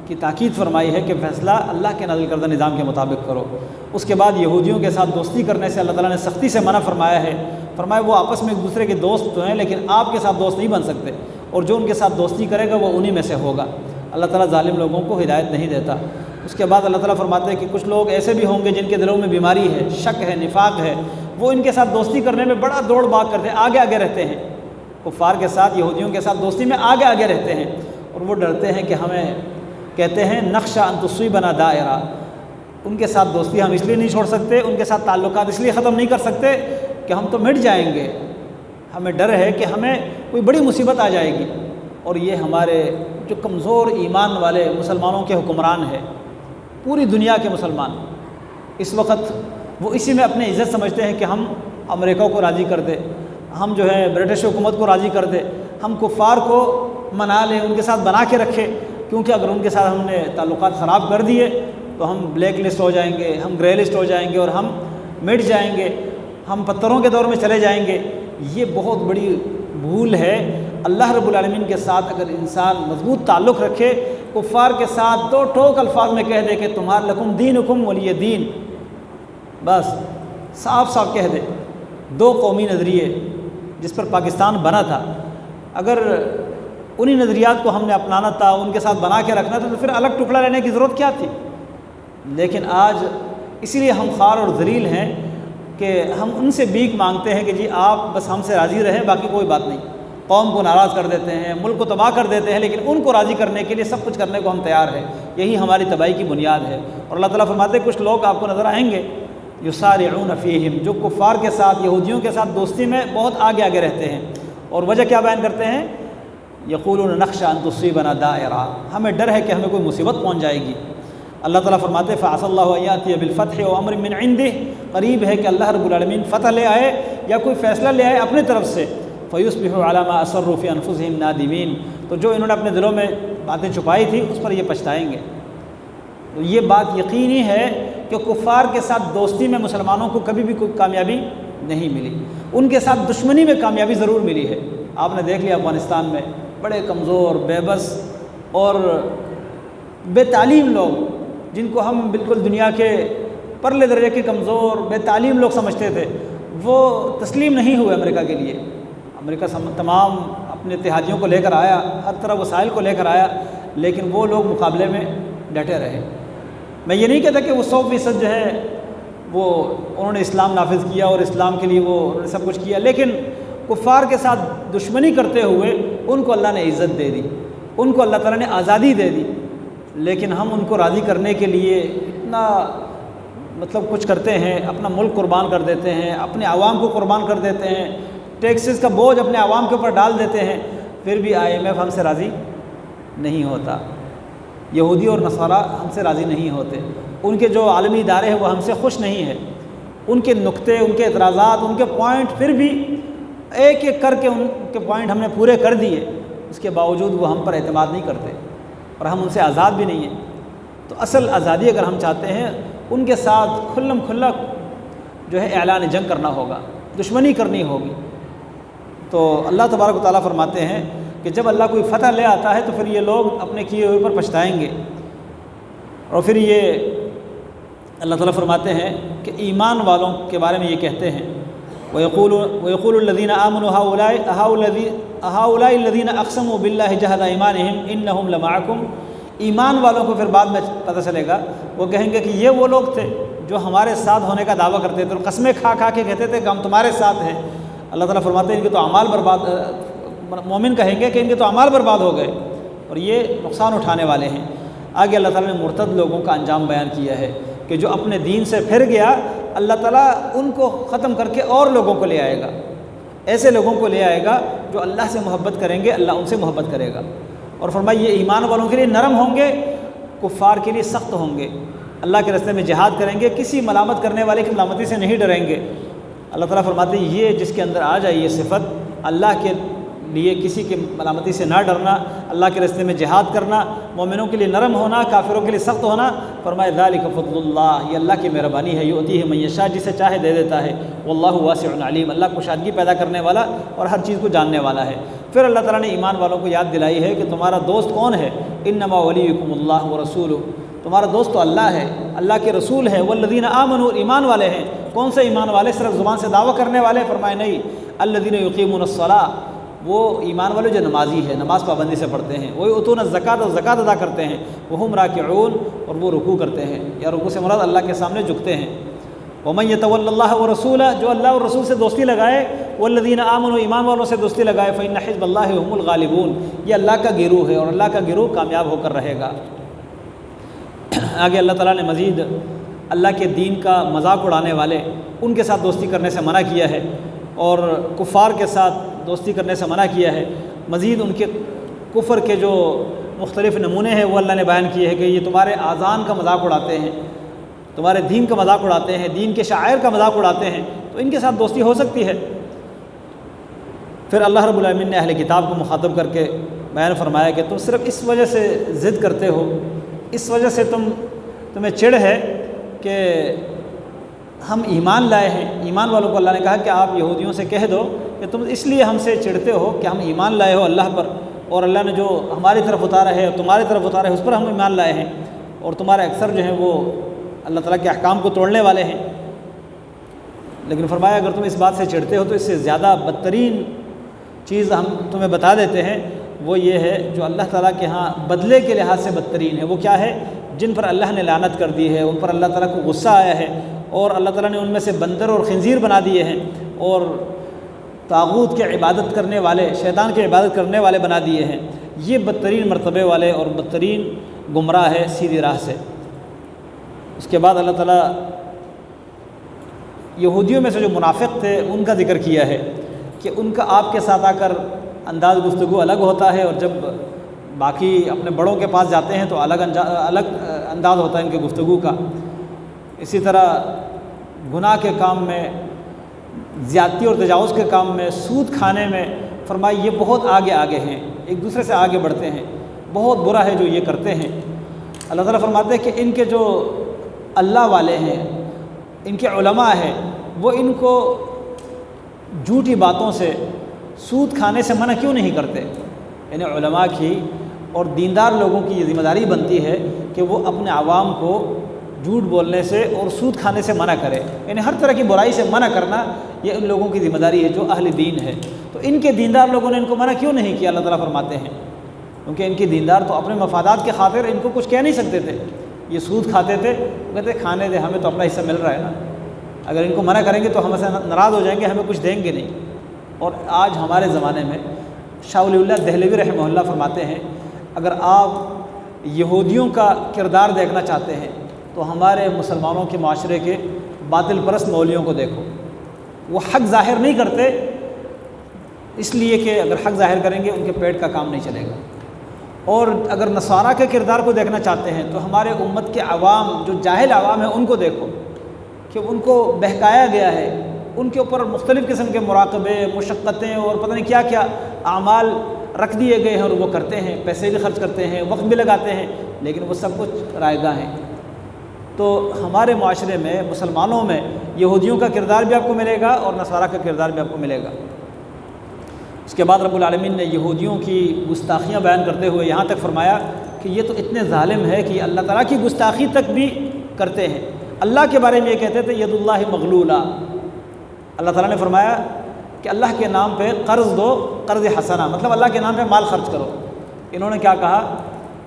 کی تاکید فرمائی ہے کہ فیصلہ اللہ کے نازل کردہ نظام کے مطابق کرو۔ اس کے بعد یہودیوں کے ساتھ دوستی کرنے سے اللہ تعالیٰ نے سختی سے منع فرمایا ہے، فرمایا وہ آپس میں ایک دوسرے کے دوست تو ہیں لیکن آپ کے ساتھ دوست نہیں بن سکتے، اور جو ان کے ساتھ دوستی کرے گا وہ انہی میں سے ہوگا۔ اللہ تعالیٰ ظالم لوگوں کو ہدایت نہیں دیتا۔ اس کے بعد اللہ تعالیٰ فرماتے ہیں کہ کچھ لوگ ایسے بھی ہوں گے جن کے دلوں میں بیماری ہے، شک ہے، نفاق ہے، وہ ان کے ساتھ دوستی کرنے میں بڑا دوڑ بھاگ کرتے ہیں، آگے آگے رہتے ہیں، کفار کے ساتھ، یہودیوں کے ساتھ دوستی میں آگے آگے رہتے ہیں، اور وہ ڈرتے ہیں کہ ہمیں، کہتے ہیں نخشى ان تصیبنا دائرہ، ان کے ساتھ دوستی ہم اس لیے نہیں چھوڑ سکتے، ان کے ساتھ تعلقات اس لیے ختم نہیں کر سکتے کہ ہم تو مٹ جائیں گے، ہمیں ڈر ہے کہ ہمیں کوئی بڑی مصیبت آ جائے گی۔ اور یہ ہمارے جو کمزور ایمان والے مسلمانوں کے حکمران ہیں، پوری دنیا کے مسلمان اس وقت وہ اسی میں اپنی عزت سمجھتے ہیں کہ ہم امریکہ کو راضی کر دیں، ہم جو ہے برٹش حکومت کو راضی کر دیں، ہم کفار کو منا لیں، ان کے ساتھ بنا کے رکھیں، کیونکہ اگر ان کے ساتھ ہم نے تعلقات خراب کر دیے تو ہم بلیک لسٹ ہو جائیں گے، ہم گرے لسٹ ہو جائیں گے، اور ہم مٹ جائیں گے، ہم پتھروں کے دور میں چلے جائیں گے۔ یہ بہت بڑی بھول ہے۔ اللہ رب العالمین کے ساتھ اگر انسان مضبوط تعلق رکھے، کفار کے ساتھ دو ٹوک الفاظ میں کہہ دے کہ تمہارا لکم دینکم ولی دین، بس صاف صاف کہہ دے. دو قومی نظریے جس پر پاکستان بنا تھا، اگر انہی نظریات کو ہم نے اپنانا تھا، ان کے ساتھ بنا کے رکھنا تھا، تو پھر الگ ٹکڑا لینے کی ضرورت کیا تھی؟ لیکن آج اسی لیے ہم خوار اور ذلیل ہیں کہ ہم ان سے بھیک مانگتے ہیں کہ جی آپ بس ہم سے راضی رہیں، باقی کوئی بات نہیں. قوم کو ناراض کر دیتے ہیں، ملک کو تباہ کر دیتے ہیں، لیکن ان کو راضی کرنے کے لیے سب کچھ کرنے کو ہم تیار ہیں. یہی ہماری تباہی کی بنیاد ہے. اور اللہ تعالیٰ فرماتے ہیں کچھ لوگ آپ کو نظر آئیں گے یسارعون فیہم، جو کفار کے ساتھ، یہودیوں کے ساتھ دوستی میں بہت آگے آگے رہتے ہیں. اور وجہ کیا بیان کرتے ہیں؟ یقولون نخشى ان تصیبنا دائرہ، ہمیں ڈر ہے کہ ہمیں کوئی مصیبت پہنچ جائے گی. اللہ تعالیٰ فرماتے ہیں فعسى اللہ ان یأتی بالفتح وامر من عنده، قریب ہے کہ اللہ رب العالمین فتح لے آئے یا کوئی فیصلہ لے آئے اپنی طرف سے. فیصبحوا علی ما اسروا فی انفسهم نادمین، تو جو انہوں نے اپنے دلوں میں باتیں چھپائی تھی اس پر یہ پچھتائیں گے. تو یہ بات یقینی ہے کہ کفار کے ساتھ دوستی میں مسلمانوں کو کبھی بھی کوئی کامیابی نہیں ملی، ان کے ساتھ دشمنی میں کامیابی ضرور ملی ہے. آپ نے دیکھ لیا افغانستان میں بڑے کمزور، بے بس اور بے تعلیم لوگ، جن کو ہم بالکل دنیا کے پرلے درجے کے کمزور بے تعلیم لوگ سمجھتے تھے، وہ تسلیم نہیں ہوئے امریکہ کے لیے. امریکہ تمام اپنے اتحادیوں کو لے کر آیا، ہر طرح وسائل کو لے کر آیا، لیکن وہ لوگ مقابلے میں ڈٹے رہے. میں یہ نہیں کہتا کہ وہ 100% جو ہے وہ انہوں نے اسلام نافذ کیا اور اسلام کے لیے وہ انہوں نے سب کچھ کیا، لیکن کفار کے ساتھ دشمنی کرتے ہوئے ان کو اللہ نے عزت دے دی، ان کو اللہ تعالیٰ نے آزادی دے دی. لیکن ہم ان کو راضی کرنے کے لیے اتنا کچھ کرتے ہیں، اپنا ملک قربان کر دیتے ہیں، اپنے عوام کو قربان کر دیتے ہیں، ٹیکسز کا بوجھ اپنے عوام کے اوپر ڈال دیتے ہیں، پھر بھی IMF ہم سے راضی نہیں ہوتا. یہودی اور نصارہ ہم سے راضی نہیں ہوتے، ان کے جو عالمی ادارے ہیں وہ ہم سے خوش نہیں ہیں. ان کے نقطے، ان کے اعتراضات، ان کے پوائنٹ پھر بھی ایک ایک کر کے ان کے پوائنٹ ہم نے پورے کر دیے، اس کے باوجود وہ ہم پر اعتماد نہیں کرتے اور ہم ان سے آزاد بھی نہیں ہیں. تو اصل آزادی اگر ہم چاہتے ہیں، ان کے ساتھ کھلم کھلا جو ہے اعلان جنگ کرنا ہوگا، دشمنی کرنی ہوگی. تو اللہ تبارک و تعالیٰ فرماتے ہیں کہ جب اللہ کوئی فتح لے آتا ہے تو پھر یہ لوگ اپنے کیے ہوئے پر پچھتائیں گے. اور پھر یہ اللہ تعالیٰ فرماتے ہیں کہ ایمان والوں کے بارے میں یہ کہتے ہیں وَيَقُولُ الَّذِينَ آمَنُوا هَؤُلَاءِ الَّذِينَ أَقْسَمُوا بِاللَّهِ جَهْدَ أَيْمَانِهِمْ إِنَّهُمْ لَمَعَكُمْ. ایمان والوں کو پھر بعد میں پتہ چلے گا، وہ کہیں گے کہ یہ وہ لوگ تھے جو ہمارے ساتھ ہونے کا دعویٰ کرتے تھے اور قسمیں کھا کھا کے کہتے تھے کہ ہم تمہارے ساتھ ہیں. اللہ تعالیٰ فرماتے ہیں ان کے تو اعمال برباد، مومن کہیں گے کہ ان کے تو اعمال برباد ہو گئے اور یہ نقصان اٹھانے والے ہیں. آگے اللہ تعالیٰ نے مرتد لوگوں کا انجام بیان کیا ہے کہ جو اپنے دین سے پھر گیا، اللہ تعالیٰ ان کو ختم کر کے اور لوگوں کو لے آئے گا. ایسے لوگوں کو لے آئے گا جو اللہ سے محبت کریں گے، اللہ ان سے محبت کرے گا. اور فرمایا یہ ایمان والوں کے لیے نرم ہوں گے، کفار کے لیے سخت ہوں گے. اللہ کے راستے میں جہاد کریں گے، کسی ملامت کرنے والے کی ملامتی سے نہیں ڈریں گے. اللہ تعالیٰ فرماتے ہیں یہ جس کے اندر آ جائے یہ صفت، اللہ کے لیے کسی کی ملامتی سے نہ ڈرنا، اللہ کے راستے میں جہاد کرنا، مومنوں کے لیے نرم ہونا، کافروں کے لیے سخت ہونا. فرمایا ذالک فضل اللہ، یہ اللہ کی مہربانی ہے، یؤتیہ من یشاء، جسے چاہے دے دیتا ہے. واللہ واسع علیم، اللہ کشادگی پیدا کرنے والا اور ہر چیز کو جاننے والا ہے. پھر اللہ تعالیٰ نے ایمان والوں کو یاد دلائی ہے کہ تمہارا دوست کون ہے. انما ولیکم اللہ ورسولہ، تمہارا دوست تو اللہ ہے، اللہ کے رسول ہے. والذین آمنوا، ایمان والے ہیں. کون سے ایمان والے؟ صرف زبان سے دعویٰ کرنے والے؟ فرمائے نہیں. الذین یقیمون الصلاۃ، وہ ایمان والے جو نمازی ہے، نماز پابندی سے پڑھتے ہیں. وہ یؤتون الزکوٰۃ، اور زکوٰۃ ادا کرتے ہیں. وہم راکعون، اور وہ رکوع کرتے ہیں، یا رکوع سے مراد اللہ کے سامنے جھکتے ہیں. ومن یتول اللہ ورسولہ، جو اللہ اور رسول سے دوستی لگائے. والذین آمنوا، ایمان والوں سے دوستی لگائے. فإن حزب اللہ هم الغالبون، یہ اللہ کا گروہ ہے اور اللہ کا گروہ کامیاب ہو کر رہے گا. آگے اللہ تعالیٰ نے مزید اللہ کے دین کا مذاق اڑانے والے، ان کے ساتھ دوستی کرنے سے منع کیا ہے اور کفار کے ساتھ دوستی کرنے سے منع کیا ہے. مزید ان کے کفر کے جو مختلف نمونے ہیں وہ اللہ نے بیان کیے ہیں کہ یہ تمہارے اذان کا مذاق اڑاتے ہیں، تمہارے دین کا مذاق اڑاتے ہیں، دین کے شعائر کا مذاق اڑاتے ہیں، تو ان کے ساتھ دوستی ہو سکتی ہے. پھر اللہ رب العالمین نے اہل کتاب کو مخاطب کر کے بیان فرمایا کہ تم صرف اس وجہ سے ضد کرتے ہو، اس وجہ سے تمہیں چڑ ہے کہ ہم ایمان لائے ہیں. ایمان والوں کو اللہ نے کہا کہ آپ یہودیوں سے کہہ دو کہ تم اس لیے ہم سے چڑھتے ہو کہ ہم ایمان لائے ہو اللہ پر، اور اللہ نے جو ہماری طرف اتارا ہے تمہاری طرف اتارا ہے اس پر ہم ایمان لائے ہیں، اور تمہارے اکثر جو ہیں وہ اللہ تعالیٰ کے احکام کو توڑنے والے ہیں۔ لیکن فرمایا اگر تم اس بات سے چڑھتے ہو تو اس سے زیادہ بدترین چیز ہم تمہیں بتا دیتے ہیں، وہ یہ ہے جو اللہ تعالیٰ کے ہاں بدلے کے لحاظ سے بدترین ہے۔ وہ کیا ہے؟ جن پر اللہ نے لعنت کر دی ہے، ان پر اللہ تعالیٰ کو غصہ آیا ہے، اور اللہ تعالیٰ نے ان میں سے بندر اور خنزیر بنا دیے ہیں، اور طاغوت کے عبادت کرنے والے، شیطان کی عبادت کرنے والے بنا دیے ہیں۔ یہ بدترین مرتبے والے اور بدترین گمراہ ہے سیدھی راہ سے۔ اس کے بعد اللہ تعالیٰ یہودیوں میں سے جو منافق تھے ان کا ذکر کیا ہے کہ ان کا آپ کے ساتھ آ کر انداز گفتگو الگ ہوتا ہے، اور جب باقی اپنے بڑوں کے پاس جاتے ہیں تو الگ انداز ہوتا ہے ان کے گفتگو کا۔ اسی طرح گناہ کے کام میں، زیادتی اور تجاوز کے کام میں، سود کھانے میں، فرمایا یہ بہت آگے ہیں، ایک دوسرے سے آگے بڑھتے ہیں، بہت برا ہے جو یہ کرتے ہیں۔ اللہ تعالیٰ فرماتے ہیں کہ ان کے جو اللہ والے ہیں، ان کے علماء ہیں، وہ ان کو جھوٹی باتوں سے، سود کھانے سے منع کیوں نہیں کرتے؟ یعنی علماء کی اور دیندار لوگوں کی یہ ذمہ داری بنتی ہے کہ وہ اپنے عوام کو جھوٹ بولنے سے اور سود کھانے سے منع کرے، یعنی ہر طرح کی برائی سے منع کرنا یہ ان لوگوں کی ذمہ داری ہے جو اہل دین ہے۔ تو ان کے دیندار لوگوں نے ان کو منع کیوں نہیں کیا؟ اللہ تعالیٰ فرماتے ہیں کیونکہ ان کے دیندار تو اپنے مفادات کے خاطر ان کو کچھ کہہ نہیں سکتے تھے۔ یہ سود کھاتے تھے، وہ کہتے کھانے دے، ہمیں تو اپنا حصہ مل رہا ہے نا، اگر ان کو منع کریں گے تو ہم سے ناراض ہو جائیں گے، ہمیں کچھ دیں گے نہیں۔ اور آج ہمارے زمانے میں شاہ ولی اللہ دہلوی رحمہ اللہ فرماتے ہیں اگر آپ یہودیوں کا کردار دیکھنا چاہتے ہیں تو ہمارے مسلمانوں کے معاشرے کے باطل پرست مولویوں کو دیکھو، وہ حق ظاہر نہیں کرتے اس لیے کہ اگر حق ظاہر کریں گے ان کے پیٹ کا کام نہیں چلے گا۔ اور اگر نصارہ کے کردار کو دیکھنا چاہتے ہیں تو ہمارے امت کے عوام، جو جاہل عوام ہیں، ان کو دیکھو کہ ان کو بہکایا گیا ہے، ان کے اوپر مختلف قسم کے مراقبے، مشقتیں اور پتہ نہیں کیا کیا اعمال رکھ دیے گئے ہیں، اور وہ کرتے ہیں، پیسے بھی خرچ کرتے ہیں، وقت بھی لگاتے ہیں، لیکن وہ سب کچھ رائیگاں ہیں۔ تو ہمارے معاشرے میں، مسلمانوں میں، یہودیوں کا کردار بھی آپ کو ملے گا اور نصارہ کا کردار بھی آپ کو ملے گا۔ اس کے بعد رب العالمین نے یہودیوں کی گستاخیاں بیان کرتے ہوئے یہاں تک فرمایا کہ یہ تو اتنے ظالم ہے کہ یہ اللہ تعالیٰ کی گستاخی تک بھی کرتے ہیں۔ اللہ کے بارے میں یہ کہتے تھے ید اللہ مغلولہ، اللہ تعالیٰ نے فرمایا کہ اللہ کے نام پہ قرض دو، قرض حسنہ، مطلب اللہ کے نام پہ مال خرچ کرو۔ انہوں نے کیا کہا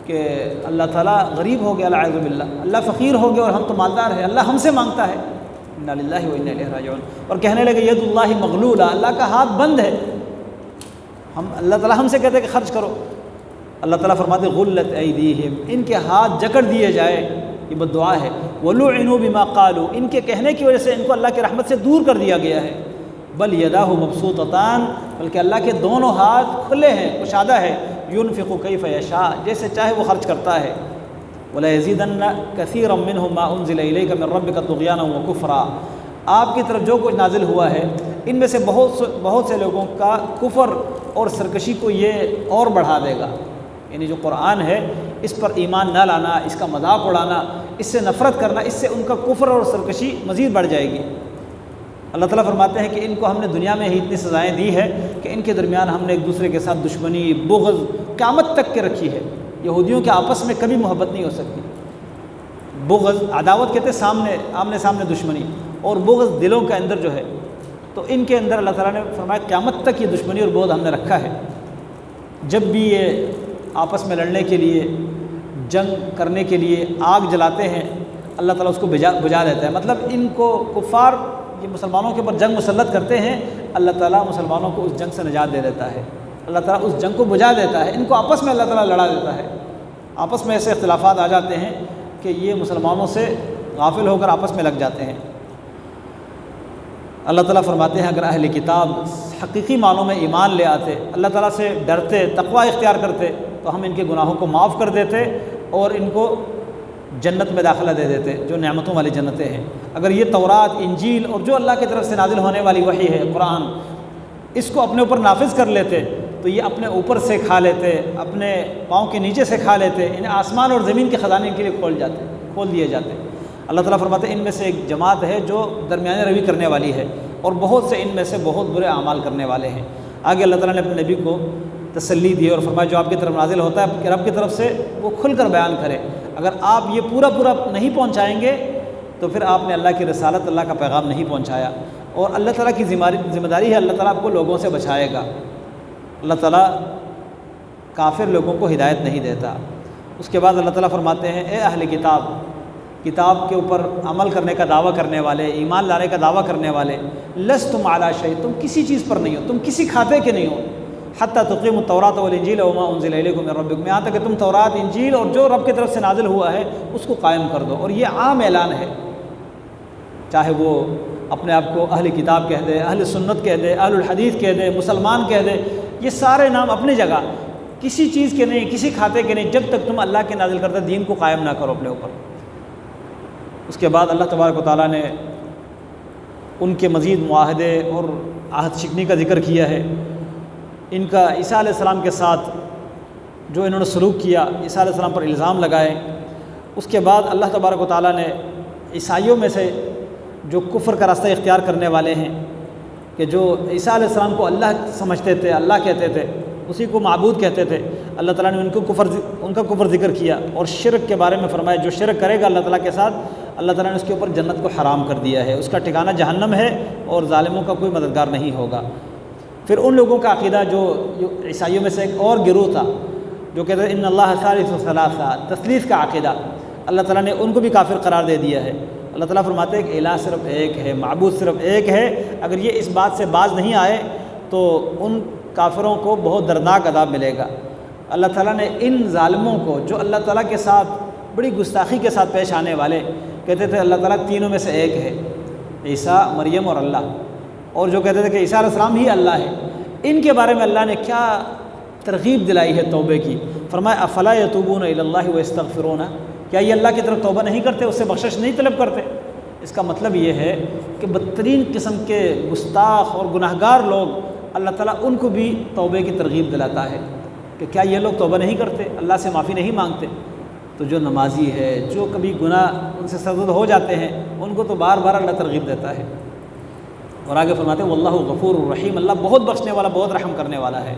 کہ اللہ تعالیٰ غریب ہو گیا، اعوذ باللہ، اللہ فقیر ہو گیا اور ہم تو مالدار ہیں، اللہ ہم سے مانگتا ہے، انا للہ و انا الیہ راجعون، اور کہنے لگے ید اللہ مغلولہ، اللہ کا ہاتھ بند ہے، اللہ تعالیٰ ہم سے کہتے ہیں کہ خرچ کرو۔ اللہ تعالیٰ فرماتے غلت ایدیہم، ان کے ہاتھ جکڑ دیے جائے، یہ بد دعا ہے، ولعنوا بما قالوا، ان کے کہنے کی وجہ سے ان کو اللہ کی رحمت سے دور کر دیا گیا ہے، بل یداہ مبسوطتان، بلکہ اللہ کے دونوں ہاتھ کھلے ہیں، کشادہ ہے، ينفق کیف یشاء، جیسے چاہے وہ خرچ کرتا ہے، وَلَيَزِيدَنَّ كَثِيرًا مِّنْهُم مَّا أُنزِلَ إِلَيْكَ مِن رَّبِّكَ طُغْيَانًا وَكُفْرًا، آپ کی طرف جو کچھ نازل ہوا ہے ان میں سے بہت سے لوگوں کا کفر اور سرکشی کو یہ اور بڑھا دے گا، یعنی جو قرآن ہے اس پر ایمان نہ لانا، اس کا مذاق اڑانا، اس سے نفرت کرنا، اس سے ان کا کفر اور سرکشی مزید بڑھ جائے گی۔ اللہ تعالیٰ فرماتے ہیں کہ ان کو ہم نے دنیا میں ہی اتنی سزائیں دی ہے کہ ان کے درمیان ہم نے ایک دوسرے کے ساتھ دشمنی، بغض قیامت تک کے رکھی ہے۔ یہودیوں کے آپس میں کبھی محبت نہیں ہو سکتی، بغض، عداوت کہتے ہیں آمنے سامنے دشمنی، اور بغض دلوں کے اندر جو ہے، تو ان کے اندر اللہ تعالیٰ نے فرمایا قیامت تک یہ دشمنی اور بغض ہم نے رکھا ہے۔ جب بھی یہ آپس میں لڑنے کے لیے، جنگ کرنے کے لیے آگ جلاتے ہیں، اللہ تعالیٰ اس کو بجھا دیتا ہے، مطلب ان کو کفار یہ مسلمانوں کے اوپر جنگ مسلط کرتے ہیں، اللہ تعالیٰ مسلمانوں کو اس جنگ سے نجات دے دیتا ہے، اللہ تعالیٰ اس جنگ کو بجھا دیتا ہے، ان کو آپس میں اللہ تعالیٰ لڑا دیتا ہے۔ آپس میں ایسے اختلافات آ جاتے ہیں کہ یہ مسلمانوں سے غافل ہو کر آپس میں لگ جاتے ہیں۔ اللہ تعالیٰ فرماتے ہیں اگر اہل کتاب حقیقی معنوں میں ایمان لے آتے، اللہ تعالیٰ سے ڈرتے، تقوی اختیار کرتے، تو ہم ان کے گناہوں کو معاف کر دیتے اور ان کو جنت میں داخلہ دے دیتے، جو نعمتوں والی جنتیں ہیں۔ اگر یہ تورات، انجیل اور جو اللہ کی طرف سے نازل ہونے والی وحی ہے، قرآن، اس کو اپنے اوپر نافذ کر لیتے تو یہ اپنے اوپر سے کھا لیتے، اپنے پاؤں کے نیچے سے کھا لیتے، انہیں آسمان اور زمین کے خزانے کے لیے کھول دیے جاتے۔ اللہ تعالیٰ فرماتے ہیں ان میں سے ایک جماعت ہے جو درمیانے روی کرنے والی ہے، اور بہت سے ان میں سے بہت برے اعمال کرنے والے ہیں۔ آگے اللہ تعالیٰ نے اپنے نبی کو تسلی دی اور فرمایا جو آپ کی طرف نازل ہوتا ہے رب کی طرف سے وہ کھل کر بیان کرے. اگر آپ یہ پورا نہیں پہنچائیں گے تو پھر آپ نے اللہ کی رسالت، اللہ کا پیغام نہیں پہنچایا. اور اللہ تعالیٰ کی ذمہ داری ہے، اللہ تعالیٰ آپ کو لوگوں سے بچائے گا. اللہ تعالیٰ کافر لوگوں کو ہدایت نہیں دیتا. اس کے بعد اللہ تعالیٰ فرماتے ہیں اے اہل کتاب، کتاب کے اوپر عمل کرنے کا دعویٰ کرنے والے، ایمان لانے کا دعویٰ کرنے والے، لستم علی شیء، تم کسی چیز پر نہیں ہو، تم کسی کھاتے کے نہیں ہو. حتی تقیموا التوراۃ والانجیل وما انزل الیکم من ربکم، یہاں تک کہ تم تورات، انجیل اور جو رب کی طرف سے نازل ہوا ہے اس کو قائم کر دو. اور یہ عام اعلان ہے، چاہے وہ اپنے آپ کو اہل کتاب کہہ دے، اہل سنت کہہ دے، اہل الحدیث کہہ دے، مسلمان کہہ دے، یہ سارے نام اپنی جگہ، کسی چیز کے نہیں، کسی کھاتے کے نہیں، جب تک تم اللہ کے نازل کردہ دین کو قائم نہ کرو اپنے اوپر. اس کے بعد اللہ تبارک و تعالیٰ نے ان کے مزید معاہدے اور عہد شکنی کا ذکر کیا ہے. ان کا عیسیٰ علیہ السلام کے ساتھ جو انہوں نے سلوک کیا، عیسیٰ علیہ السلام پر الزام لگائے. اس کے بعد اللہ تبارک و تعالیٰ نے عیسائیوں میں سے جو کفر کا راستہ اختیار کرنے والے ہیں، کہ جو عیسیٰ علیہ السلام کو اللہ سمجھتے تھے، اللہ کہتے تھے، اسی کو معبود کہتے تھے، اللہ تعالیٰ نے ان کا کفر ذکر کیا اور شرک کے بارے میں فرمایا جو شرک کرے گا اللہ تعالیٰ کے ساتھ، اللہ تعالیٰ نے اس کے اوپر جنت کو حرام کر دیا ہے، اس کا ٹھکانہ جہنم ہے اور ظالموں کا کوئی مددگار نہیں ہوگا. پھر ان لوگوں کا عقیدہ جو عیسائیوں میں سے ایک اور گروہ تھا جو کہتے ہیں ان اللہ ثالث ثلاثہ، تثلیث کا عقیدہ، اللہ تعالیٰ نے ان کو بھی کافر قرار دے دیا ہے. اللہ تعالیٰ فرماتے ہیں کہ الہ صرف ایک ہے، معبود صرف ایک ہے. اگر یہ اس بات سے باز نہیں آئے تو ان کافروں کو بہت دردناک عذاب ملے گا. اللہ تعالیٰ نے ان ظالموں کو جو اللہ تعالیٰ کے ساتھ بڑی گستاخی کے ساتھ پیش آنے والے، کہتے تھے اللہ تعالیٰ تینوں میں سے ایک ہے، عیسیٰ، مریم اور اللہ، اور جو کہتے تھے کہ عیسیٰ علیہ السلام ہی اللہ ہے، ان کے بارے میں اللہ نے کیا ترغیب دلائی ہے توبے کی. فرمایا افلا یتوبون الی اللہ ویستغفرون، کیا یہ اللہ کی طرف توبہ نہیں کرتے، اس سے بخشش نہیں طلب کرتے؟ اس کا مطلب یہ ہے کہ بدترین قسم کے گستاخ اور گناہگار لوگ اللہ تعالیٰ ان کو بھی توبے کی ترغیب دلاتا ہے کہ کیا یہ لوگ توبہ نہیں کرتے، اللہ سے معافی نہیں مانگتے. تو جو نمازی ہے، جو کبھی گناہ ان سے سرزد ہو جاتے ہیں، ان کو تو بار بار اللہ ترغیب دیتا ہے. اور آگے فرماتے ہیں واللہ غفور الرحیم، اللہ بہت بخشنے والا، بہت رحم کرنے والا ہے.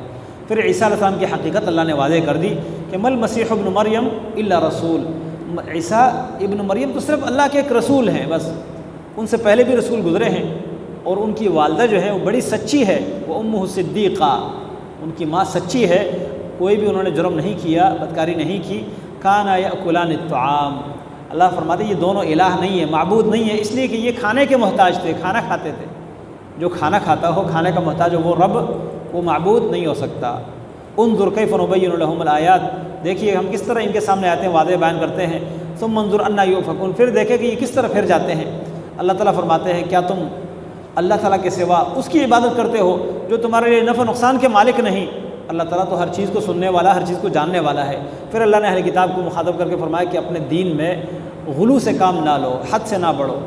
پھر عیسیٰ علیہ السلام کی حقیقت اللہ نے واضح کر دی کہ مل مسیح ابن مریم الا رسول، عیسیٰ ابن مریم تو صرف اللہ کے ایک رسول ہیں بس، ان سے پہلے بھی رسول گزرے ہیں. اور ان کی والدہ جو ہے وہ بڑی سچی ہے، وہ امہ صدیقہ، ان کی ماں سچی ہے، کوئی بھی انہوں نے جرم نہیں کیا، بدکاری نہیں کی. کانا یاکلان الطعام، اللہ فرماتے ہیں یہ دونوں الہ نہیں ہے، معبود نہیں ہے، اس لیے کہ یہ کھانے کے محتاج تھے، کھانا کھاتے تھے. جو کھانا کھاتا ہو، کھانے کا محتاج ہو، وہ رب، وہ معبود نہیں ہو سکتا. انظر کیف نبین لہم الآیات، دیکھیے ہم کس طرح ان کے سامنے آتے ہیں، واضح بیان کرتے ہیں. ثم انظر انا یؤفکون، پھر دیکھیں کہ یہ کس طرح پھر جاتے ہیں. اللہ تعالیٰ فرماتے ہیں کیا تم اللہ تعالیٰ کے سوا اس کی عبادت کرتے ہو جو تمہارے لیے نفع نقصان کے مالک نہیں؟ اللہ تعالیٰ تو ہر چیز کو سننے والا، ہر چیز کو جاننے والا ہے. پھر اللہ نے اہل کتاب کو مخاطب کر کے فرمایا کہ اپنے دین میں غلو سے کام نہ لو، حد سے نہ بڑھو،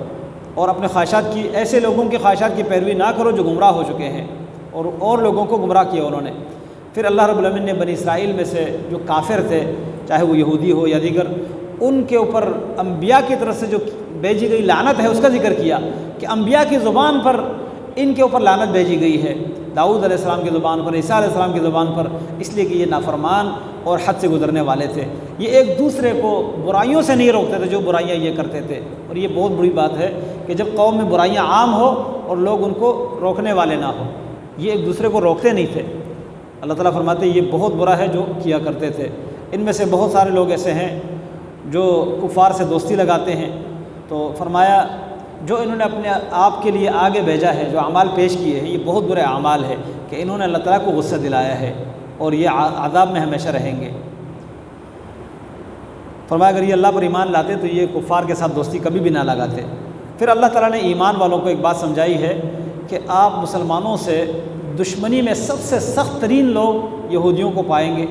اور اپنے خواہشات کی، ایسے لوگوں کی خواہشات کی پیروی نہ کرو جو گمراہ ہو چکے ہیں اور لوگوں کو گمراہ کیا انہوں نے. پھر اللہ رب العالمین نے بنی اسرائیل میں سے جو کافر تھے، چاہے وہ یہودی ہو یا دیگر، ان کے اوپر انبیاء کی طرف سے جو بھیجی گئی لعنت ہے اس کا ذکر کیا کہ انبیاء کی زبان پر ان کے اوپر لعنت بھیجی گئی ہے، داؤد علیہ السلام کی زبان پر، عیسیٰ علیہ السلام کی زبان پر، اس لیے کہ یہ نافرمان اور حد سے گزرنے والے تھے. یہ ایک دوسرے کو برائیوں سے نہیں روکتے تھے جو برائیاں یہ کرتے تھے. اور یہ بہت بری بات ہے کہ جب قوم میں برائیاں عام ہو اور لوگ ان کو روکنے والے نہ ہوں، یہ ایک دوسرے کو روکتے نہیں تھے. اللہ تعالیٰ فرماتے ہیں یہ بہت برا ہے جو کیا کرتے تھے. ان میں سے بہت سارے لوگ ایسے ہیں جو کفار سے دوستی لگاتے ہیں. تو فرمایا جو انہوں نے اپنے آپ کے لیے آگے بھیجا ہے، جو اعمال پیش کیے ہیں، یہ بہت برے اعمال ہے کہ انہوں نے اللہ تعالیٰ کو غصہ دلایا ہے اور یہ عذاب میں ہمیشہ رہیں گے. فرمایا اگر یہ اللہ پر ایمان لاتے تو یہ کفار کے ساتھ دوستی کبھی بھی نہ لگاتے. پھر اللہ تعالیٰ نے ایمان والوں کو ایک بات سمجھائی ہے کہ آپ مسلمانوں سے دشمنی میں سب سے سخت ترین لوگ یہودیوں کو پائیں گے،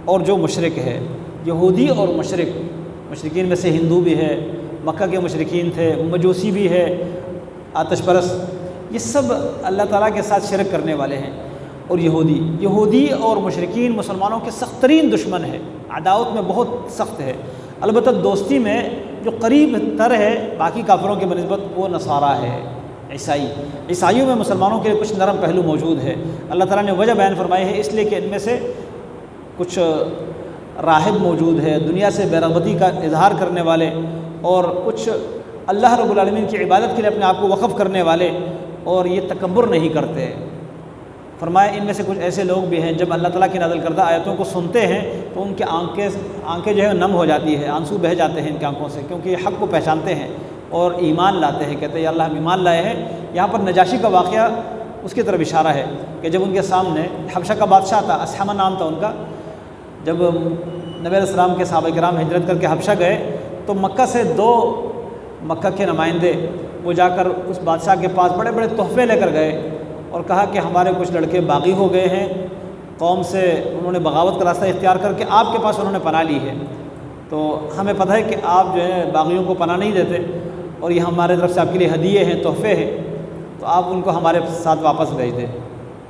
اور جو مشرک ہے، یہودی اور مشرکین میں سے ہندو بھی ہے، مکہ کے مشرکین تھے، مجوسی بھی ہے، آتش پرست، یہ سب اللہ تعالیٰ کے ساتھ شرک کرنے والے ہیں. اور یہودی اور مشرکین مسلمانوں کے سخت ترین دشمن ہے، عداوت میں بہت سخت ہے. البتہ دوستی میں جو قریب تر ہے باقی کافروں کے بنسبت وہ نصارہ ہے، عیسائیوں میں مسلمانوں کے لیے کچھ نرم پہلو موجود ہے۔ اللہ تعالیٰ نے وجہ بیان فرمائی ہے اس لیے کہ ان میں سے کچھ راہب موجود ہے، دنیا سے بے رغبتی کا اظہار کرنے والے، اور کچھ اللہ رب العالمین کی عبادت کے لیے اپنے آپ کو وقف کرنے والے، اور یہ تکبر نہیں کرتے۔ فرمایا ان میں سے کچھ ایسے لوگ بھی ہیں جب اللہ تعالیٰ کی نازل کردہ آیتوں کو سنتے ہیں تو ان کے آنکھیں جو ہے نم ہو جاتی ہے، آنسو بہہ جاتے ہیں ان کی آنکھوں سے، کیونکہ یہ حق کو پہچانتے ہیں اور ایمان لاتے ہیں، کہتے ہیں یا اللہ ہم ایمان لائے ہیں۔ یہاں پر نجاشی کا واقعہ اس کی طرف اشارہ ہے کہ جب ان کے سامنے حبشہ کا بادشاہ تھا، اسحمہ نام تھا ان کا، جب نبی علیہ السلام کے صحابہ کرام ہجرت کر کے حبشہ گئے تو مکہ سے 2 مکہ کے نمائندے وہ جا کر اس بادشاہ کے پاس بڑے بڑے تحفے لے کر گئے اور کہا کہ ہمارے کچھ لڑکے باغی ہو گئے ہیں، قوم سے انہوں نے بغاوت کا راستہ اختیار کر کے آپ کے پاس انہوں نے پناہ لی ہے، تو ہمیں پتہ ہے کہ آپ جو ہے باغیوں کو پناہ نہیں دیتے اور یہ ہمارے طرف سے آپ کے لیے ہدیے ہیں، تحفے ہیں، تو آپ ان کو ہمارے ساتھ واپس بھیج دیں۔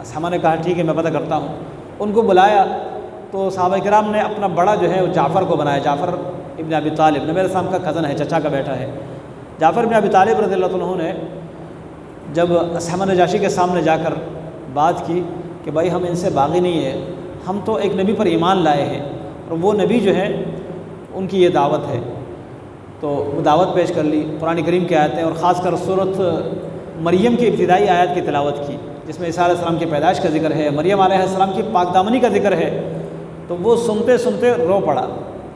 اسحمہ نے کہا ٹھیک ہے میں پتہ کرتا ہوں۔ ان کو بلایا تو صحابہ کرام نے اپنا بڑا جو ہے وہ جعفر کو بنایا، جعفر ابن ابی طالب، نبی علیہ السلام کا کزن ہے، چچا کا بیٹا ہے۔ جعفر ابن ابی طالب رضی اللہ عنہ نے جب اسحمہ نجاشی کے سامنے جا کر بات کی کہ بھائی ہم ان سے باغی نہیں ہیں، ہم تو ایک نبی پر ایمان لائے ہیں اور وہ نبی جو ہے ان کی یہ دعوت ہے، تو وہ دعوت پیش کر لی، قرآن کریم کی آیتیں اور خاص کر سورۃ مریم کی ابتدائی آیات کی تلاوت کی جس میں عیسیٰ علیہ السلام کی پیدائش کا ذکر ہے، مریم علیہ السلام کی پاک دامنی کا ذکر ہے، تو وہ سنتے سنتے رو پڑا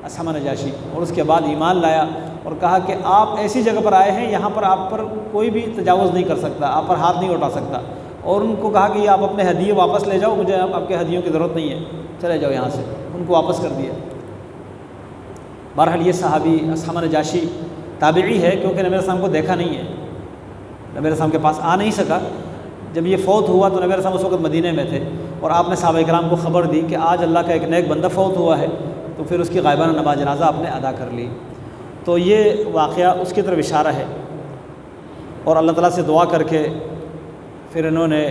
اسحمہ نجاشی، اور اس کے بعد ایمان لایا اور کہا کہ آپ ایسی جگہ پر آئے ہیں یہاں پر آپ پر کوئی بھی تجاوز نہیں کر سکتا، آپ پر ہاتھ نہیں اٹھا سکتا، اور ان کو کہا کہ یہ آپ اپنے ہدیے واپس لے جاؤ، مجھے آپ کے ہدیوں کی ضرورت نہیں ہے، چلے جاؤ یہاں سے، ان کو واپس کر دیا۔ بہرحال یہ صحابی اسحمہ نجاشی تابعی ہے کیونکہ نبی علیہ السلام کو دیکھا نہیں ہے، نبی علیہ السلام کے پاس آ نہیں سکا۔ جب یہ فوت ہوا تو نبی علیہ السلام اس وقت مدینے میں تھے اور آپ نے صحابہ کرام کو خبر دی کہ آج اللہ کا ایک نیک بندہ فوت ہوا ہے، تو پھر اس کی غائبانہ نماز جنازہ آپ نے ادا کر لی۔ تو یہ واقعہ اس کی طرف اشارہ ہے، اور اللہ تعالیٰ سے دعا کر کے پھر انہوں نے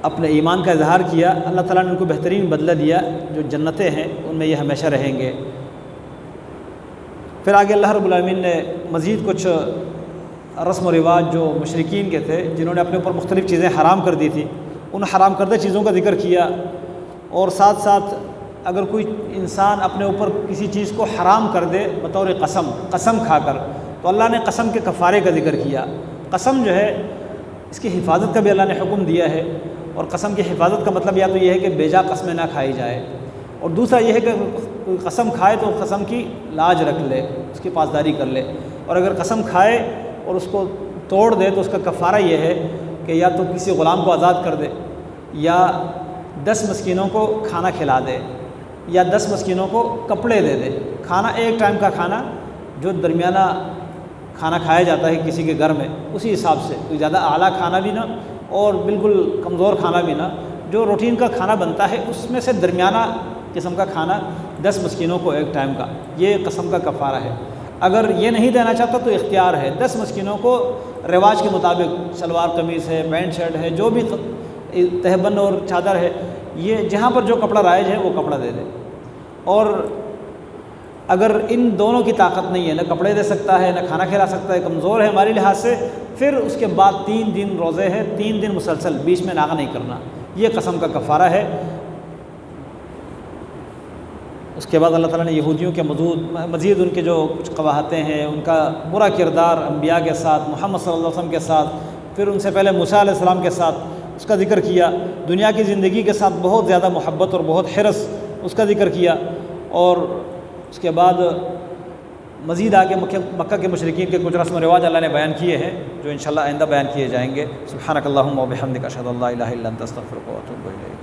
اپنے ایمان کا اظہار کیا، اللہ تعالیٰ نے ان کو بہترین بدلہ دیا، جو جنتیں ہیں ان میں یہ ہمیشہ رہیں گے۔ پھر آگے اللہ رب العالمین نے مزید کچھ رسم و رواج جو مشرکین کے تھے جنہوں نے اپنے اوپر مختلف چیزیں حرام کر دی تھی، ان حرام کردہ چیزوں کا ذکر کیا، اور ساتھ ساتھ اگر کوئی انسان اپنے اوپر کسی چیز کو حرام کر دے بطور قسم کھا کر، تو اللہ نے قسم کے کفارے کا ذکر کیا۔ قسم جو ہے اس کی حفاظت کا بھی اللہ نے حکم دیا ہے، اور قسم کی حفاظت کا مطلب یا تو یہ ہے کہ بے جا قسمیں نہ کھائی جائے، اور دوسرا یہ ہے کہ کوئی قسم کھائے تو قسم کی لاج رکھ لے، اس کی پاسداری کر لے، اور اگر قسم کھائے اور اس کو توڑ دے تو اس کا کفارہ یہ ہے کہ یا تو کسی غلام کو آزاد کر دے، یا 10 مسکینوں کو کھانا کھلا دے، یا 10 مسکینوں کو کپڑے دے دے۔ کھانا ایک ٹائم کا کھانا جو درمیانہ کھانا کھایا جاتا ہے کسی کے گھر میں، اسی حساب سے، کوئی زیادہ اعلیٰ کھانا بھی نہ اور بالکل کمزور کھانا بھی نہ، جو روٹین کا کھانا بنتا ہے اس میں سے درمیانہ قسم کا کھانا 10 مسکینوں کو ایک ٹائم کا، یہ قسم کا کفارہ ہے۔ اگر یہ نہیں دینا چاہتا تو اختیار ہے، 10 مسکینوں کو رواج کے مطابق، شلوار قمیص ہے، پینٹ شرٹ ہے، جو بھی تہبند اور چادر ہے، یہ جہاں پر جو کپڑا رائج ہے وہ کپڑا دے دے۔ اور اگر ان دونوں کی طاقت نہیں ہے، نہ کپڑے دے سکتا ہے نہ کھانا کھلا سکتا ہے، کمزور ہے ہمارے لحاظ سے، پھر اس کے بعد 3 دن روزے ہیں، 3 دن مسلسل، بیچ میں ناغہ نہیں کرنا، یہ قسم کا کفارہ ہے۔ اس کے بعد اللہ تعالیٰ نے یہودیوں کے مزید ان کے جو کچھ قباحتیں ہیں، ان کا برا کردار انبیاء کے ساتھ، محمد صلی اللہ علیہ وسلم کے ساتھ، پھر ان سے پہلے موسیٰ علیہ السلام کے ساتھ، اس کا ذکر کیا، دنیا کی زندگی کے ساتھ بہت زیادہ محبت اور بہت حرص، اس کا ذکر کیا، اور اس کے بعد مزید آگے مکہ کے مشرکین کے کچھ رسم و رواج اللہ نے بیان کیے ہیں جو انشاءاللہ آئندہ بیان کیے جائیں گے۔ سبحانک اللہم و بحمدک، اشہد ان لا الہ الا انت، استغفرک و اتوب الیک۔